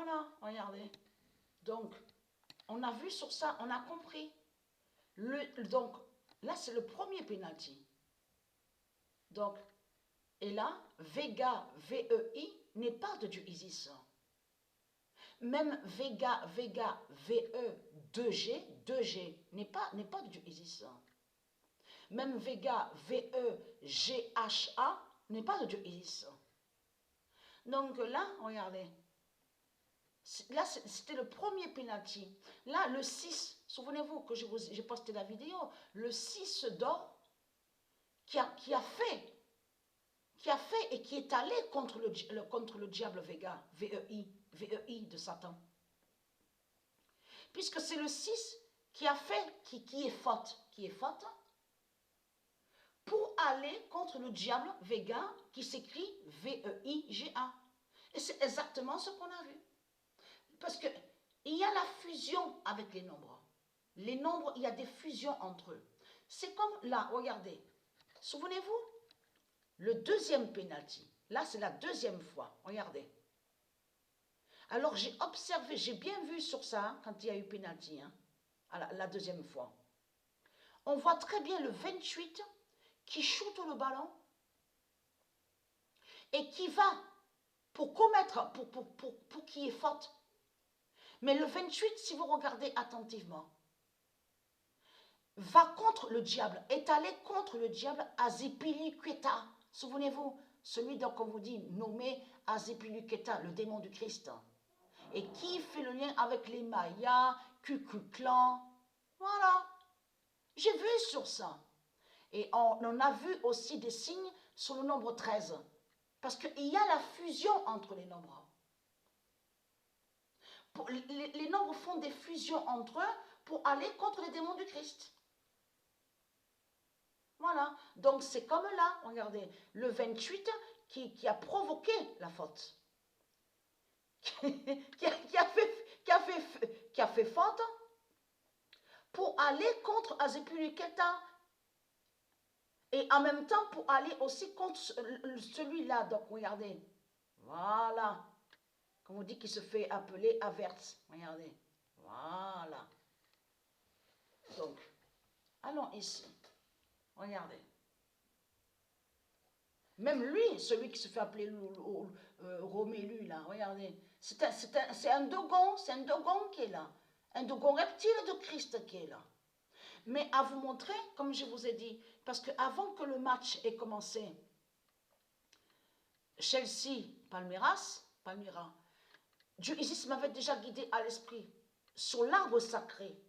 Voilà, regardez. Donc, on a vu sur ça, on a compris. Donc, là, c'est le premier penalty. Donc, et là, Vega, V-E-I, n'est pas de Dieu Isis. Même Vega, V-E, 2G, 2G, n'est pas de Dieu Isis. Même Vega, V-E, G-H-A, n'est pas de Dieu Isis. Donc là, regardez. Là, c'était le premier penalty. Là, le 6, souvenez-vous que j'ai posté la vidéo, le 6 d'or qui a fait et qui est allé contre le diable Vega, V-E-I de Satan. Puisque c'est le 6 qui a fait, qui est faute, pour aller contre le diable Vega, qui s'écrit V-E-I-G-A. Et c'est exactement ce qu'on a vu. Parce qu'il y a la fusion avec les nombres. Les nombres, il y a des fusions entre eux. C'est comme là, regardez. Souvenez-vous, le deuxième penalty. Là, c'est la deuxième fois. Regardez. Alors, j'ai observé, j'ai bien vu sur ça, quand il y a eu penalty, hein, la deuxième fois. On voit très bien le 28 qui shoot le ballon et qui va pour commettre, pour qu'il y ait faute. Mais le 28, si vous regardez attentivement, va contre le diable, est allé contre le diable Azipilicueta. Souvenez-vous, celui dont on vous dit nommé Azipilicueta, le démon du Christ. Et qui fait le lien avec les Mayas, Cucuclan. Voilà. J'ai vu sur ça. Et on a vu aussi des signes sur le nombre 13. Parce qu'il y a la fusion entre les nombres. Les nombres font des fusions entre eux pour aller contre les démons du Christ. Voilà. Donc c'est comme là, regardez, le 28 qui a provoqué la faute. qui a fait faute pour aller contre Azipilicueta. Et en même temps pour aller aussi contre celui-là. Donc regardez. Voilà. Comme on dit qu'il se fait appeler Averse. Regardez. Voilà. Donc, allons ici. Regardez. Même lui, celui qui se fait appeler Romélu, là, regardez. C'est un dogon qui est là. Un dogon reptile de Christ qui est là. Mais à vous montrer, comme je vous ai dit, parce qu'avant que le match ait commencé, Chelsea-Palmeiras, Dieu Isis m'avait déjà guidé à l'esprit sur l'arbre sacré.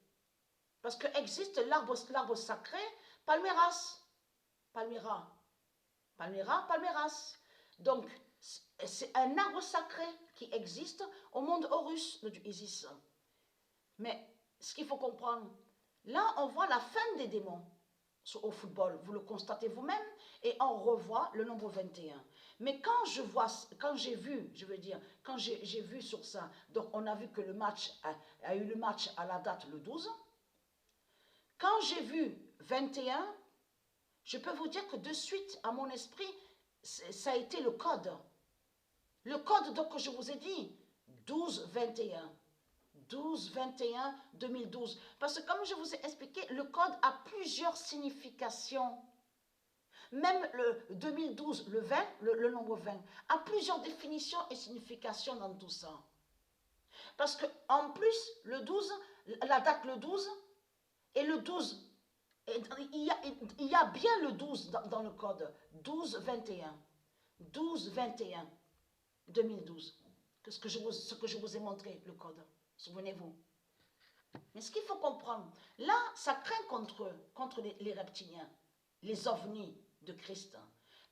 Parce qu'existe l'arbre sacré, Palmeiras. Donc, c'est un arbre sacré qui existe au monde Horus de Dieu Isis. Mais ce qu'il faut comprendre, là, on voit la fin des démons au football. Vous le constatez vous-même et on revoit le nombre 21. Mais quand j'ai vu sur ça, donc on a vu que le match a eu le match à la date le 12. Quand j'ai vu 21, je peux vous dire que de suite, à mon esprit, ça a été le code. Le code donc, que je vous ai dit, 12-21. 12-21-2012. Parce que comme je vous ai expliqué, le code a plusieurs significations. Même le 2012, le 20, le nombre 20, a plusieurs définitions et significations dans tout ça. Parce qu'en plus, le 12, la date le 12, et le 12, il y a bien le 12 dans le code. 12-21. 12-21. 2012. Ce que je vous ai montré, le code. Souvenez-vous. Mais ce qu'il faut comprendre, là, ça craint contre les reptiliens, les ovnis de Christ.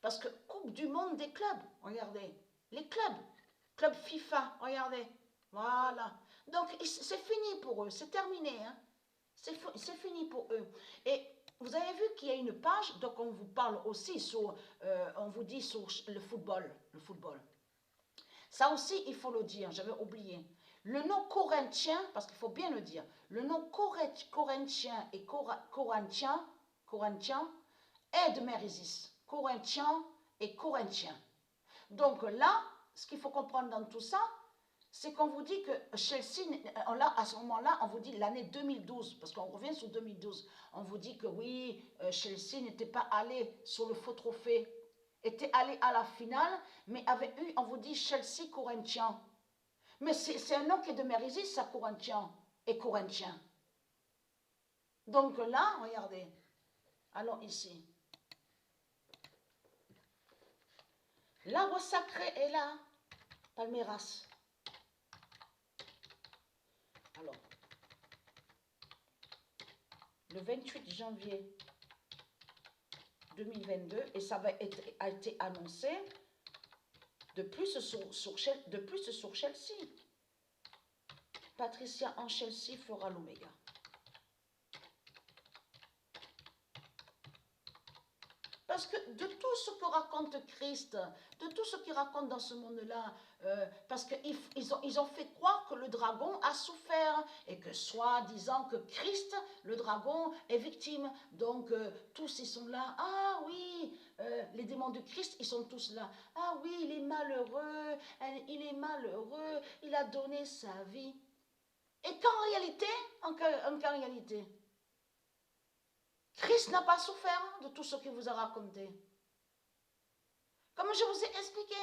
Parce que Coupe du monde des clubs, regardez, les clubs FIFA, regardez, voilà. Donc, c'est fini pour eux, c'est terminé, hein. C'est fini pour eux. Et vous avez vu qu'il y a une page, donc on vous parle aussi on vous dit sur le football. Ça aussi, il faut le dire, j'avais oublié. Le nom corinthien, parce qu'il faut bien le dire, le nom corinthien et corinthien est de Mérésis. Corinthien et corinthien. Donc là, ce qu'il faut comprendre dans tout ça, c'est qu'on vous dit que Chelsea, là, à ce moment-là, on vous dit l'année 2012, parce qu'on revient sur 2012. On vous dit que oui, Chelsea n'était pas allé sur le faux trophée, était allé à la finale, mais avait eu, on vous dit Chelsea Corinthians. Mais c'est un nom qui est de Mérésis, ça, Corinthians et Corinthiens. Donc là, regardez, allons ici. L'arbre sacré est là, Palmeiras. Alors, le 28 janvier 2022, et ça a été annoncé de plus sur Chelsea. Patricia en Chelsea fera l'oméga. Parce que de tout ce que raconte Christ, de tout ce qu'il raconte dans ce monde-là, parce qu'ils ont fait croire que le dragon a souffert et que soi-disant que Christ, le dragon, est victime. Donc tous ils sont là, ah oui, les démons de Christ, ils sont tous là. Ah oui, il est malheureux, il a donné sa vie. Et qu'en réalité, Christ n'a pas souffert de tout ce qu'il vous a raconté. Comme je vous ai expliqué,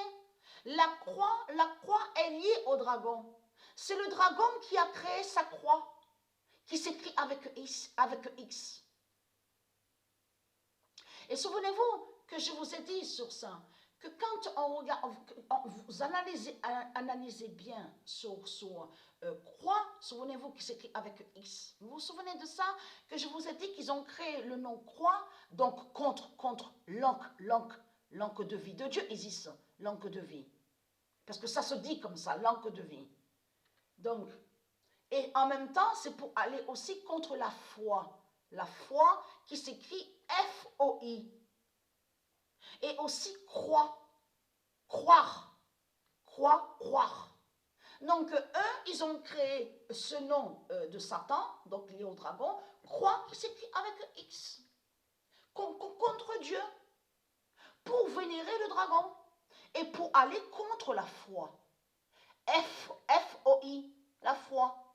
la croix est liée au dragon. C'est le dragon qui a créé sa croix, qui s'écrit avec X. Et souvenez-vous que je vous ai dit sur ça, que quand on regarde, vous analysez bien sur croix, souvenez-vous qu'il s'écrit avec X. Vous vous souvenez de ça? Que je vous ai dit qu'ils ont créé le nom croix, donc contre l'encre de vie de Dieu, Isis, l'encre de vie. Parce que ça se dit comme ça, l'encre de vie. Donc, et en même temps, c'est pour aller aussi contre la foi. La foi qui s'écrit F-O-I. Et aussi croire. Donc, eux, ils ont créé ce nom de Satan, donc lié au dragon, croix qui s'écrit avec X. Contre Dieu. Pour vénérer le dragon. Et pour aller contre la foi. F-O-I, la foi.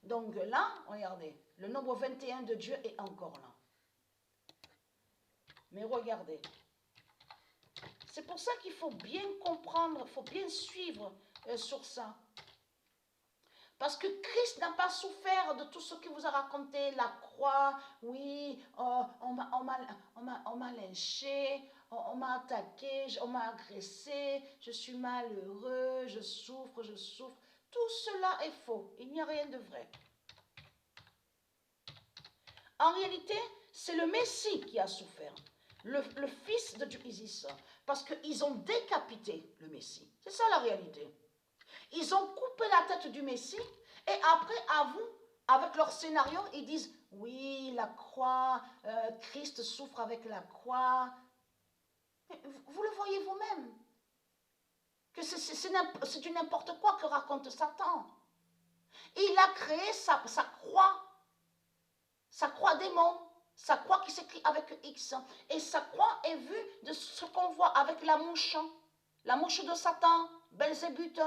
Donc là, regardez, le nombre 21 de Dieu est encore là. Mais regardez. C'est pour ça qu'il faut bien comprendre, il faut bien suivre sur ça. Parce que Christ n'a pas souffert de tout ce qu'il vous a raconté, la croix, oui, on m'a lynché, on m'a attaqué, on m'a agressé, je suis malheureux, je souffre. Tout cela est faux, il n'y a rien de vrai. En réalité, c'est le Messie qui a souffert, le fils de Dieu Isis, parce qu'ils ont décapité le Messie. C'est ça la réalité. Ils ont coupé la tête du Messie et après, avec leur scénario, ils disent, oui, la croix, Christ souffre avec la croix. Mais vous le voyez vous-même, que c'est du n'importe quoi que raconte Satan. Il a créé sa croix démon, sa croix qui s'écrit avec X. Et sa croix est vue de ce qu'on voit avec la mouche de Satan, Belzébuth.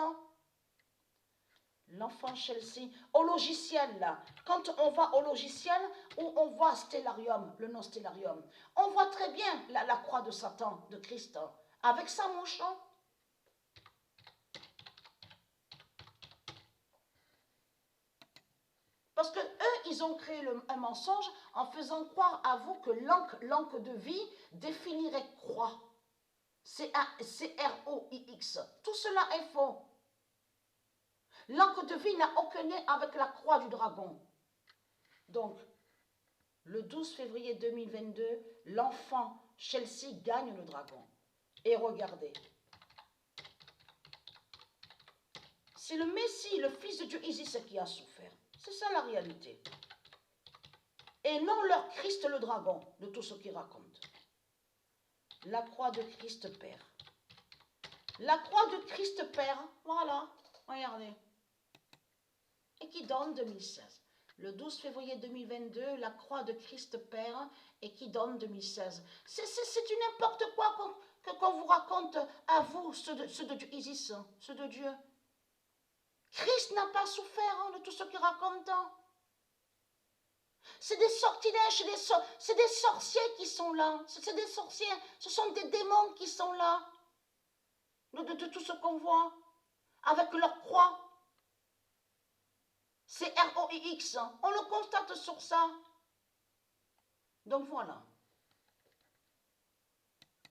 L'enfant Chelsea, au logiciel là, quand on va au logiciel où on voit Stellarium, le nom Stellarium, on voit très bien la croix de Satan, de Christ, avec sa mouche. Parce que eux, ils ont créé un mensonge en faisant croire à vous que l'encre de vie définirait croix. C-R-O-I-X. Tout cela est faux. L'encre de vie n'a aucun lien avec la croix du dragon. Donc, le 12 février 2022, l'enfant Chelsea gagne le dragon. Et regardez. C'est le Messie, le fils de Dieu Isis qui a souffert. C'est ça la réalité. Et non leur Christ le dragon, de tout ce qu'ils racontent. La croix de Christ Père. La croix de Christ Père, voilà, regardez. Et qui donne 2016. Le 12 février 2022, la croix de Christ Père et qui donne 2016. C'est du n'importe quoi qu'on vous raconte à vous, ceux de Dieu Isis, ceux de Dieu. Christ n'a pas souffert de tout ce qu'il raconte. C'est des sortilèges, c'est des sorciers qui sont là. C'est des sorciers, ce sont des démons qui sont là. De tout ce qu'on voit. Avec leur croix. C'est ROIX. On le constate sur ça. Donc voilà.